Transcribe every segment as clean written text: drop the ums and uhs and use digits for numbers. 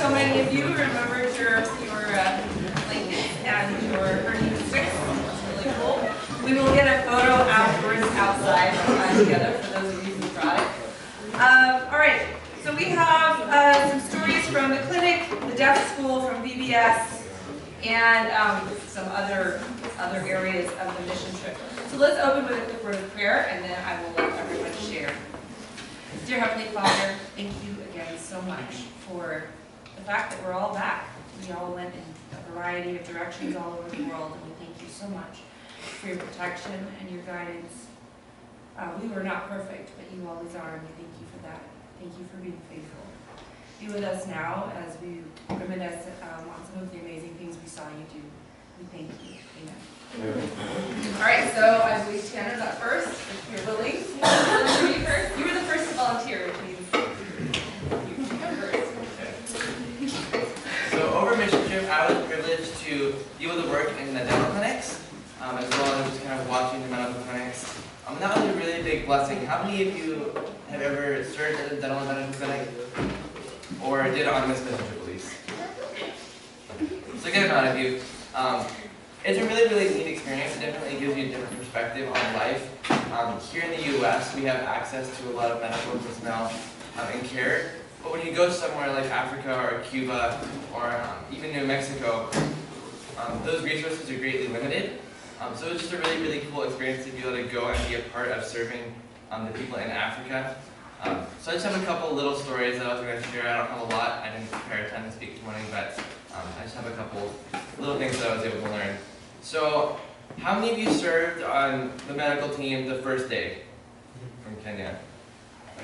so many of you remembered your blankets and your hernia sticks. It's really cool. We will get a photo afterwards outside together for those of you who brought it. All right, so we have some stories from the clinic, the deaf school, from VBS, and some other areas of the mission trip. So let's open with a quick word of prayer, and then I will let everyone share. Dear Heavenly Father, thank you again so much for the fact that we're all back. We all went in a variety of directions all over the world, and we thank you so much for your protection and your guidance. We were not perfect, but you always are, and we thank you for that. Thank you for being faithful. Be with us now as we reminisce on some of the amazing things we saw you do. We thank you. Amen. All right, so I believe Tanner's up first, if you're willing. You were the first to volunteer, which means you come first. So over mission trip, I was privileged to deal with the work in the dental clinics, as well as just kind of watching the medical clinics. That was a really big blessing. How many of you have ever served at a dental and medical clinic, or did it on this mission trip at least? So a good amount of you. It's a really, really neat experience. It definitely gives you a different perspective on life. Here in the U.S., we have access to a lot of medical personnel and care. But when you go somewhere like Africa or Cuba or even New Mexico, those resources are greatly limited. So it was just a really, really cool experience to be able to go and be a part of serving the people in Africa. So I just have a couple little stories that I was going to share. I don't have a lot. I didn't prepare a ton to speak this morning, but I just have a couple little things that I was able to learn. So, how many of you served on the medical team the first day from Kenya?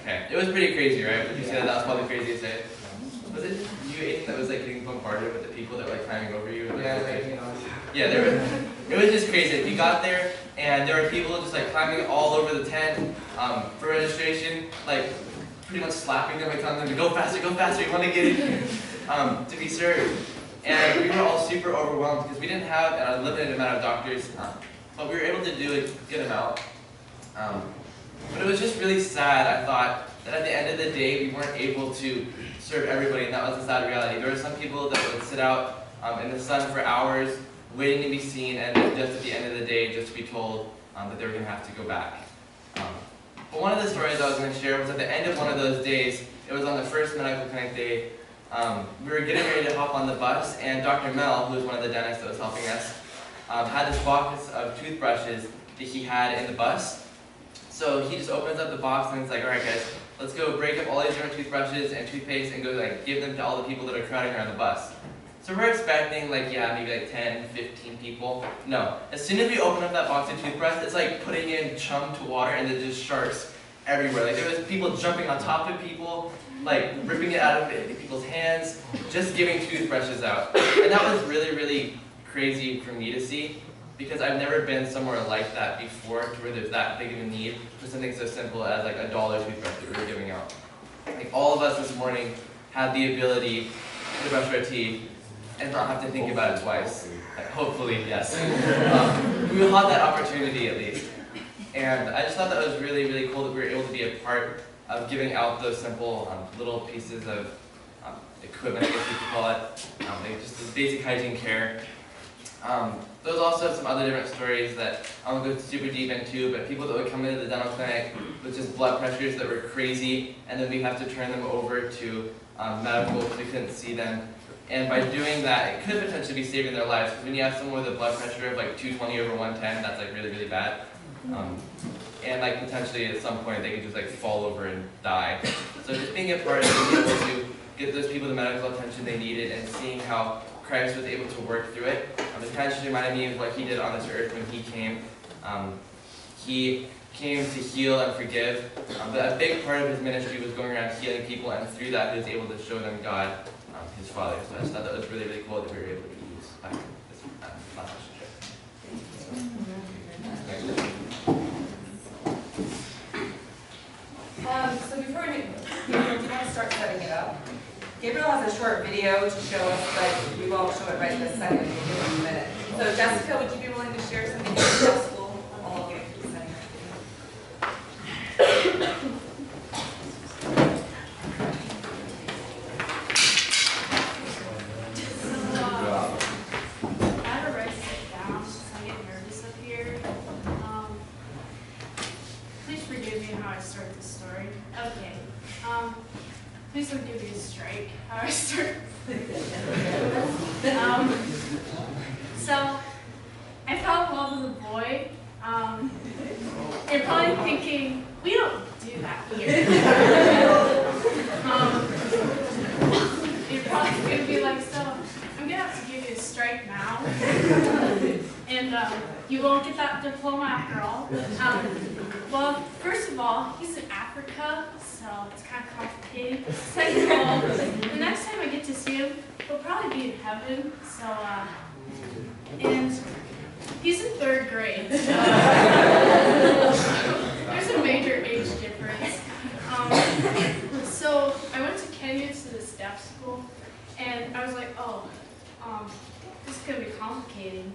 Okay, it was pretty crazy, right? Would you say that was probably crazy to say? Was it you, Aiden, that was like getting bombarded with the people that were like climbing over you? Yeah, it was just crazy. You got there, and there were people just like climbing all over the tent for registration, like pretty much slapping them and telling them to go faster, you want to get in to be served. And we were all super overwhelmed because we didn't have a limited amount of doctors, but we were able to do a good amount. But it was just really sad, I thought, that at the end of the day we weren't able to serve everybody, and that was a sad reality. There were some people that would sit out in the sun for hours waiting to be seen, and then just at the end of the day just to be told that they were going to have to go back. But one of the stories I was going to share was at the end of one of those days. It was on the first medical clinic day. We were getting ready to hop on the bus, and Dr. Mel, who was one of the dentists that was helping us, had this box of toothbrushes that he had in the bus. So he just opens up the box and it's like, all right guys, let's go break up all these different toothbrushes and toothpaste and go like give them to all the people that are crowding around the bus. So we're expecting like, yeah, maybe like 10, 15 people. No, as soon as we open up that box of toothbrush, it's like putting in chum to water and there's just sharks everywhere. Like there was people jumping on top of people, like ripping it out of people's hands, just giving toothbrushes out. And that was really, really crazy for me to see, because I've never been somewhere like that before, where there's that big of a need for something so simple as like $1 toothbrush that we were giving out. Like all of us this morning had the ability to brush our teeth and not have to think about it twice. Like, hopefully, yes. We will have that opportunity at least. And I just thought that was really, really cool that we were able to be a part of giving out those simple little pieces of equipment, I guess you could call it, like just this basic hygiene care. There's also some other different stories that I won't go super deep into, but people that would come into the dental clinic with just blood pressures that were crazy, and then we have to turn them over to medical because we couldn't see them. And by doing that, it could potentially be saving their lives, because when you have someone with a blood pressure of like 220 over 110, that's like really, really bad. And like potentially at some point they could just like fall over and die. So just being a part of being able to get those people the medical attention they needed and seeing how Christ was able to work through it, it kind of just reminded me of what he did on this earth when he came. He came to heal and forgive, but a big part of his ministry was going around healing people, and through that he was able to show them God, his Father. So I just thought that was really, really cool that we were able to use back in this last trip. So before we Gabriel, do you want to start setting it up? Gabriel has a short video to show us, but we won't show it right this second. We'll give it in a minute. So Jessica, would you be willing to share something from the school? All of you. Please don't give me a strike. How I start. So I fell in love with a boy. You're probably thinking, we don't do that here. You're probably going to be like, so I'm going to have to give you a strike now. And you won't get that diploma after all. Well, first of all, he's in Africa, so it's kind of complicated. Second of all, the next time I get to see him, he'll probably be in heaven. So, and he's in 3rd grade. So there's a major age difference. So I went to Kenya to the staff school, and I was like, oh, this is going to be complicated.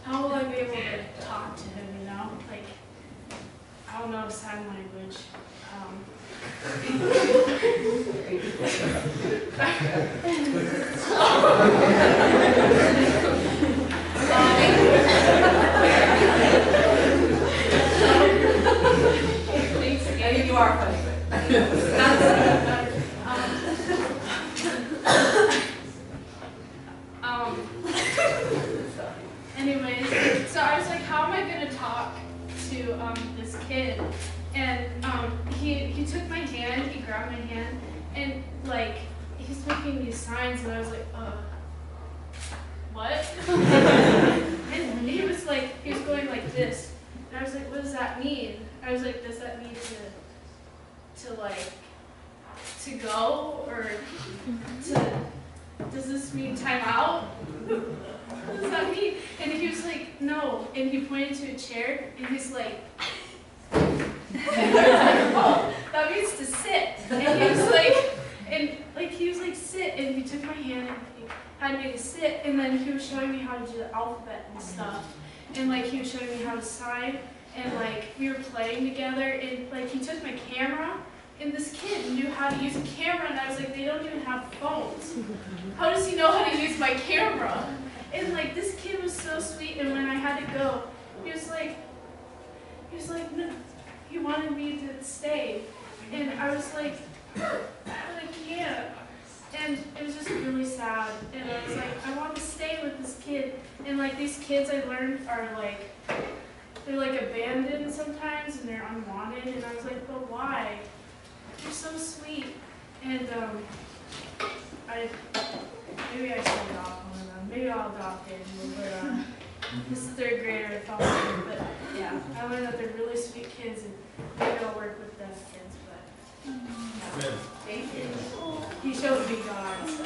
How will I be able to talk to him, you know? Like, I don't know sign language. I mean, you are funny, anyways, so I was like, how am I going to talk to this kid? And he took my hand, he grabbed my hand, and like, he's making these signs, and I was like, what? And he was like, he was going like this. And I was like, what does that mean? I was like, does that mean to go, or does this mean time out? What does that mean? And he was like, no. And he pointed to a chair, and he's like, oh, that means to sit. And he was like, sit. And he took my hand and he had me to sit. And then he was showing me how to do the alphabet and stuff. And like, he was showing me how to sign. And like, we were playing together. And like, he took my camera. And this kid knew how to use a camera. And I was like, they don't even have phones. How does he know how to use my camera? And like, this kid was so sweet. And when I had to go, he was like, no. He wanted me to stay, and I was like, but I can't. And it was just really sad. And I was like, I want to stay with this kid. And like, these kids I learned are like, they're like abandoned sometimes, and they're unwanted. And I was like, but why? They're so sweet. And maybe I should adopt one of them. Maybe I'll adopt it. But this 3rd grader I felt like, but yeah, I learned that they're really sweet kids, and maybe I'll work with them kids, but yeah. Thank you. He showed me God, so.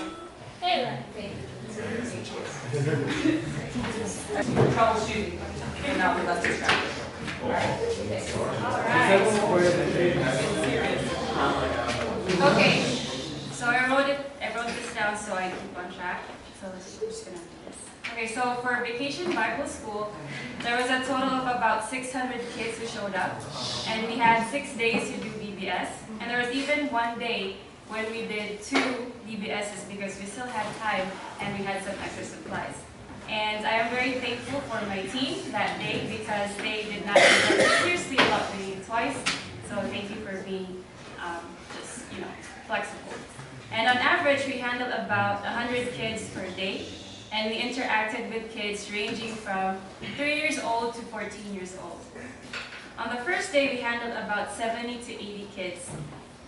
Hey, Thank you. Troubleshooting and not be less distracted. Okay, so I wrote this down so I keep on track. So we're just gonna do this. Okay, so for Vacation Bible School, there was a total of about 600 kids who showed up, and we had 6 days to do VBS, and there was even one day when we did 2 VBSs because we still had time and we had some extra supplies. And I am very thankful for my team that day because they did not take it seriously about doing it twice. So thank you for being just, flexible. And on average, we handled about 100 kids per day. And we interacted with kids ranging from 3 years old to 14 years old. On the first day, we handled about 70 to 80 kids.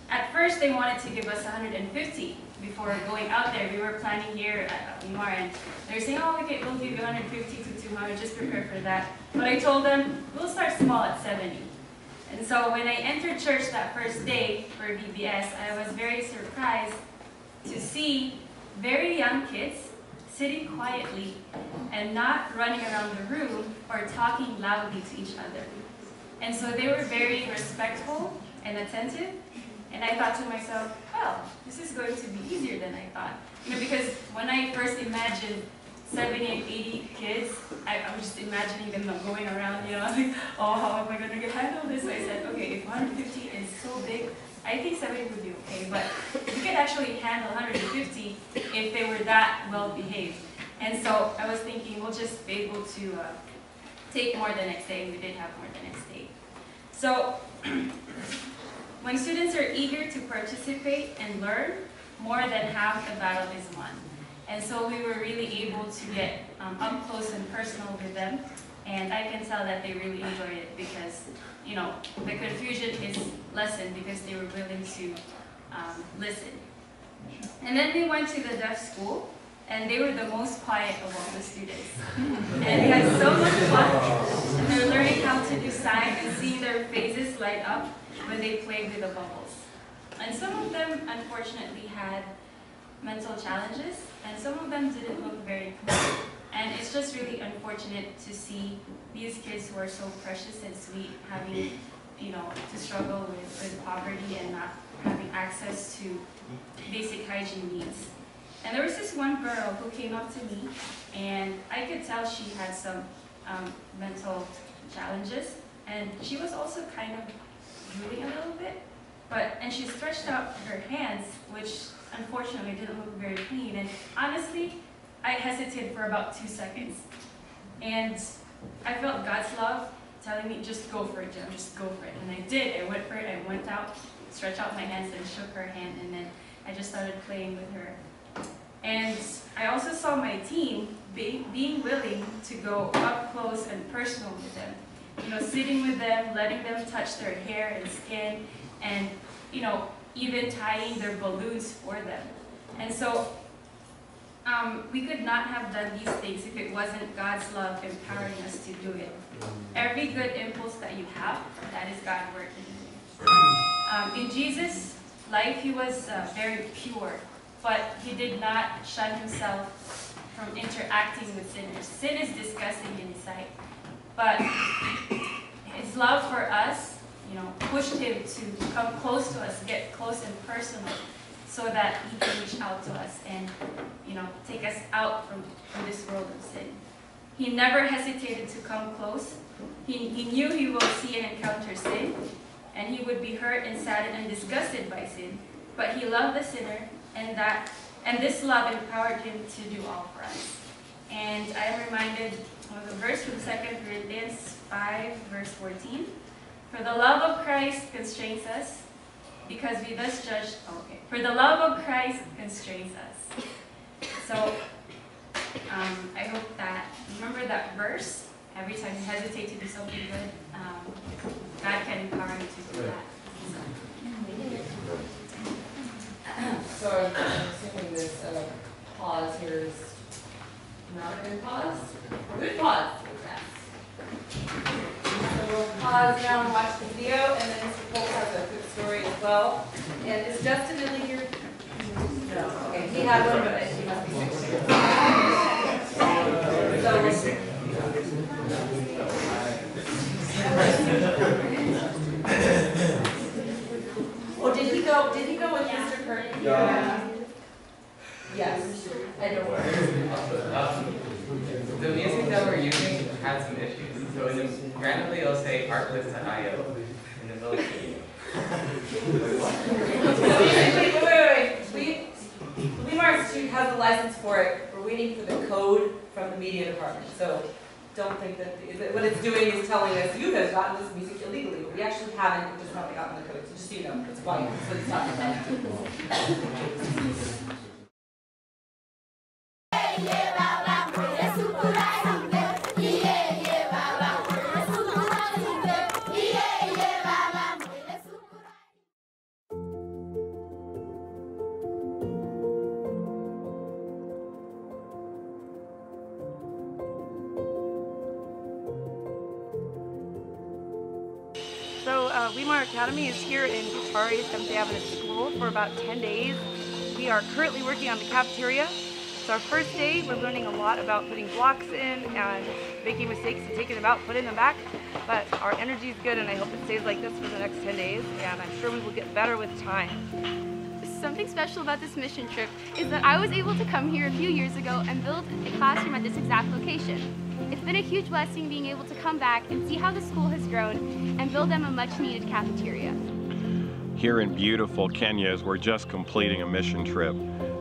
At first, they wanted to give us 150 before going out there. We were planning here at Umar, and they were saying, oh, we'll give you 150 to 200, just prepare for that. But I told them, we'll start small at 70. And so when I entered church that first day for VBS, I was very surprised to see very young kids sitting quietly and not running around the room or talking loudly to each other. And so they were very respectful and attentive. And I thought to myself, well, this is going to be easier than I thought. Because when I first imagined 70 and 80 kids, I was just imagining them going around, like, oh, how am I going to handle this? So I said, okay, if 150 is so big, I think 70 would be okay, but we could actually handle 150 if they were that well behaved. And so I was thinking we'll just be able to take more the next day. We did have more the next day. So When students are eager to participate and learn, more than half the battle is won. And so we were really able to get up close and personal with them, and I can tell that they really enjoyed it because, you know, the confusion is lessened because they were willing to listen. And then we went to the deaf school, and they were the most quiet of all the students. And they had so much fun, and they were learning how to do signs and seeing their faces light up when they played with the bubbles. And some of them, unfortunately, had mental challenges, and some of them didn't look very cool. And it's just really unfortunate to see these kids who are so precious and sweet having, you know, to struggle with poverty and not having access to basic hygiene needs. And there was this one girl who came up to me, and I could tell she had some mental challenges, and she was also kind of drooling a little bit, and she stretched out her hands, which unfortunately didn't look very clean, and honestly, I hesitated for about 2 seconds. And I felt God's love telling me, just go for it, Jem, just go for it. And I did, I went for it, I went out, stretched out my hands and shook her hand, and then I just started playing with her. And I also saw my team being willing to go up close and personal with them. You know, sitting with them, letting them touch their hair and skin, and, you know, even tying their balloons for them. And so, we could not have done these things if it wasn't God's love empowering us to do it. Every good impulse that you have, that is God working. In Jesus' life, he was very pure, but he did not shun himself from interacting with sinners. Sin is disgusting in his sight, but his love for us, you know, pushed him to come close to us, get close and personal, so that he can reach out to us and, you know, take us out from this world of sin. He never hesitated to come close. He knew he will see and encounter sin, and he would be hurt and saddened and disgusted by sin, but he loved the sinner, and this love empowered him to do all for us. And I am reminded of a verse from 2 Corinthians 5, verse 14. For the love of Christ constrains us, because we thus judge, for the love of Christ constrains us. So, I hope that, remember that verse, every time you hesitate to do something good, God can empower you to do that. So I'm assuming this pause here is not a good pause? Good pause, yes. So we'll pause now and watch the video, and then Mr. Polk has a quick story as well. And is Justin Ridley here? No. Okay, he had one, but he must be sick. Oh, did he go with Mr. Kearney? Yeah. Yes. I know where. The music that we're using had some issues. So randomly it'll say artlist.io in the middle of the video. Wait. Weimar Institute has a license for it. We're waiting for the code from the media department. So don't think that what it's doing is telling us you have gotten this music illegally, but we actually haven't. We just haven't gotten the code. So just so you know, it's fine. So it's not So Weimar Academy is here in Katari Seventh Day Adventist School for about 10 days. We are currently working on the cafeteria. It's our first day. We're learning a lot about putting blocks in and making mistakes and taking them out, putting them back. But our energy is good, and I hope it stays like this for the next 10 days, and I'm sure we will get better with time. Something special about this mission trip is that I was able to come here a few years ago and build a classroom at this exact location. It's been a huge blessing being able to come back and see how the school has grown and build them a much-needed cafeteria. Here in beautiful Kenya, as we're just completing a mission trip,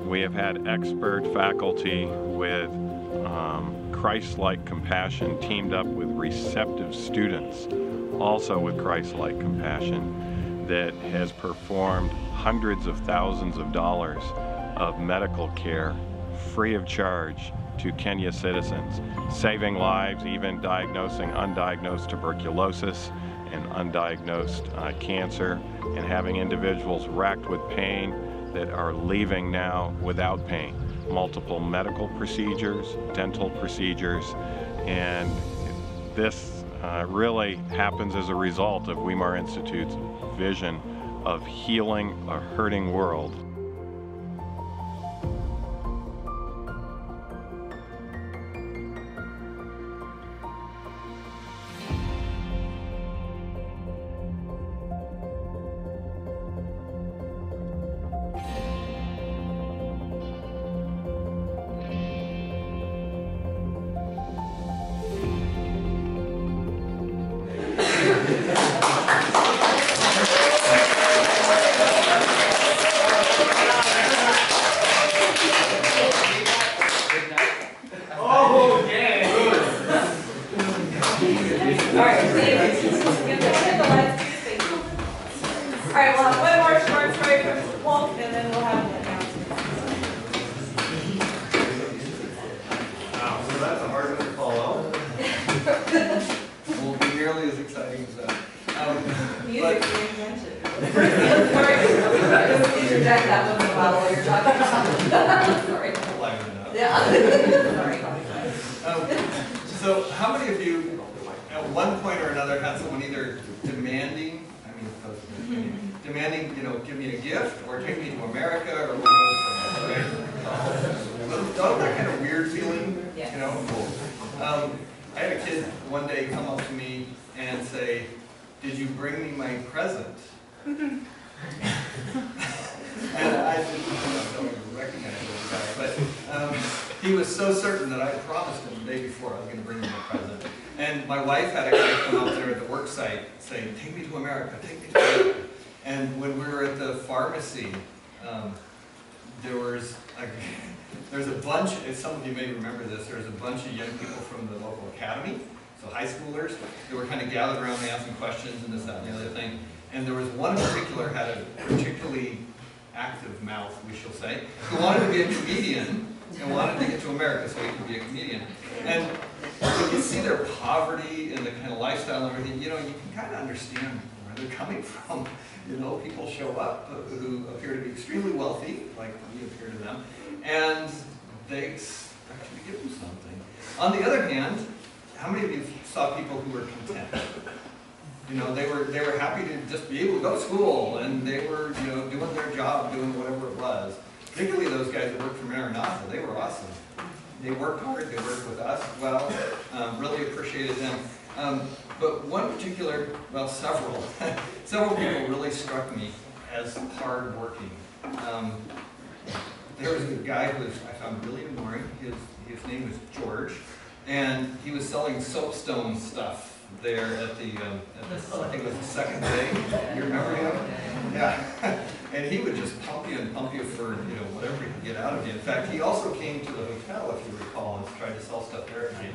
we have had expert faculty with Christ-like compassion teamed up with receptive students, also with Christ-like compassion. that has performed hundreds of thousands of dollars of medical care free of charge to Kenya citizens, saving lives, even diagnosing undiagnosed tuberculosis and undiagnosed cancer, and having individuals racked with pain that are leaving now without pain. Multiple medical procedures, dental procedures, and this really happens as a result of Weimar Institute's vision of healing a hurting world. Alright, we'll have one more short story from Wolf, and then we'll have an announcement. Wow, so that's a hard one to follow. Won't be nearly as exciting as that. Music reinvention. Just interject that one in a while you're talking about. Sorry. Yeah. Sorry. So how many of you, at one point or another, had someone either demanding, demanding, give me a gift, or take me to America, or whatever? Don't that kind of weird feeling, I had a kid one day come up to me and say, "Did you bring me my present?" And I don't even recognize this guy, but he was so certain that I promised him the day before I was going to bring him a present. And my wife had a guy come up there at the work site saying, "Take me to America, take me to America." And when we were at the pharmacy, there's a bunch, as some of you may remember this, there was a bunch of young people from the local academy, so high schoolers, who were kind of gathered around me asking questions and this, that, and the other thing. And there was one in particular had a particularly active mouth, we shall say, who wanted to be a comedian and wanted to get to America so he could be a comedian. And when you see their poverty and the kind of lifestyle and everything, you can kind of understand where they're coming from. People show up who appear to be extremely wealthy, like we appear to them, and they expect you to give them something. On the other hand, how many of you saw people who were content? They were happy to just be able to go to school, and they were doing their job, doing whatever it was. Particularly those guys that worked for Maranatha, they were awesome. They worked hard, they worked with us well, really appreciated them. But one particular, well, several people really struck me as hard-working. There was a guy who I found really annoying. His name was George, and he was selling soapstone stuff there at the I think it was the second day. You remember him? Yeah. And he would just pump you for whatever he could get out of you. In fact, he also came to the hotel, if you recall, and tried to sell stuff there at night.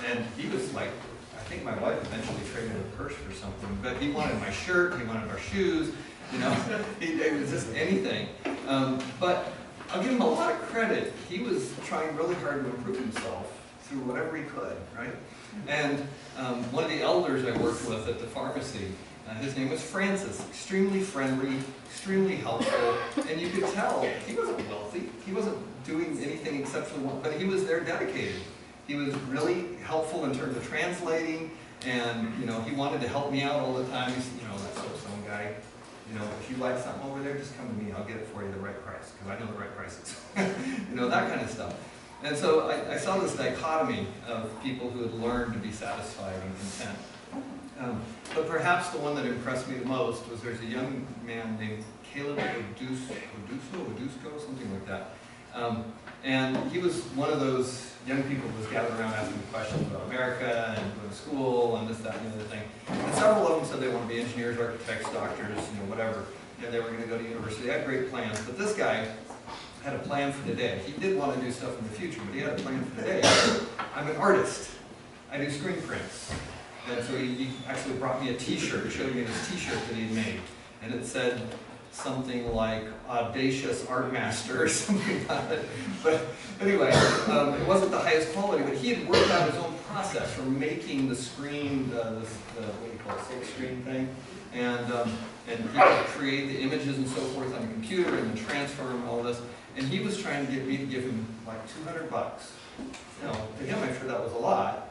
And he was like, I think my wife eventually traded a purse for something, but he wanted my shirt, he wanted our shoes, it was just anything. But I'll give him a lot of credit. He was trying really hard to improve himself through whatever he could, right? And one of the elders I worked with at the pharmacy, his name was Francis, extremely friendly, extremely helpful, and you could tell he wasn't wealthy, he wasn't doing anything exceptional, but he was there dedicated. He was really helpful in terms of translating, and he wanted to help me out all the time. He's that soapstone guy. If you like something over there, just come to me. I'll get it for you the right price, because I know the right prices. That kind of stuff. And so I saw this dichotomy of people who had learned to be satisfied and content. But perhaps the one that impressed me the most was there's a young man named Caleb Odusco, something like that. And he was one of those young people who was gathered around asking questions about America and going to school and this, that, and the other thing. And several of them said they want to be engineers, architects, doctors, whatever, and they were going to go to university. They had great plans, but this guy had a plan for today. He did want to do stuff in the future, but he had a plan for today. I'm an artist. I do screen prints. And so he actually brought me a t-shirt, showed me this t-shirt that he had made. and it said something like audacious art master or something like that. But anyway, it wasn't the highest quality, but he had worked out his own process for making the screen, what do you call it, silk screen thing, and he could create the images and so forth on the computer and then transfer them, all this. And he was trying to get me to give him like $200. You know, to him, I'm sure that was a lot,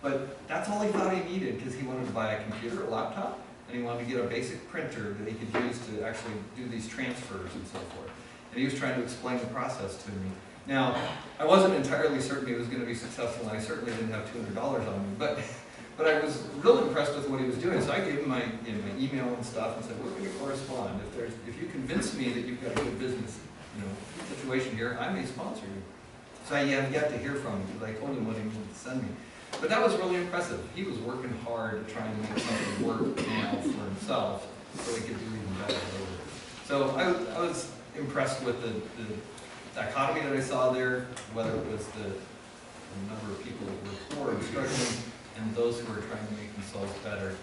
but that's all he thought he needed because he wanted to buy a computer, a laptop, and he wanted to get a basic printer that he could use to actually do these transfers and so forth. And he was trying to explain the process to me. Now, I wasn't entirely certain he was going to be successful, and I certainly didn't have $200 on me, but I was real impressed with what he was doing. So I gave him my, my email and stuff and said, we're going to correspond. If you convince me that you've got a good business situation here, I may sponsor you. So I have yet to hear from him because I told him what he wanted to send me. But that was really impressive. He was working hard to try and make something work now for himself so he could do even better later. So I was impressed with the dichotomy that I saw there, whether it was the number of people that were poor and struggling and those who were trying to make themselves better.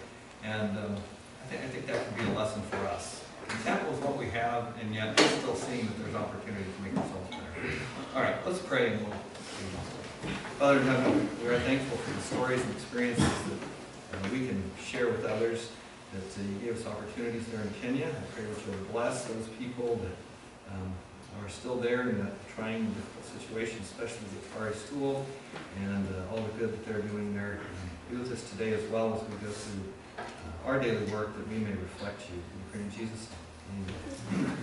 And I think that could be a lesson for us. Content with what we have, and yet still seeing that there's opportunity to make ourselves better. All right, let's pray and we'll see. Father in heaven, we are thankful for the stories and experiences that we can share with others, that you gave us opportunities there in Kenya. I pray that you will bless those people that are still there in that trying, difficult situation, especially the Atari School, and all the good that they're doing there. Be with us today as well as we go through our daily work, that we may reflect you. We pray in Jesus' name. Amen.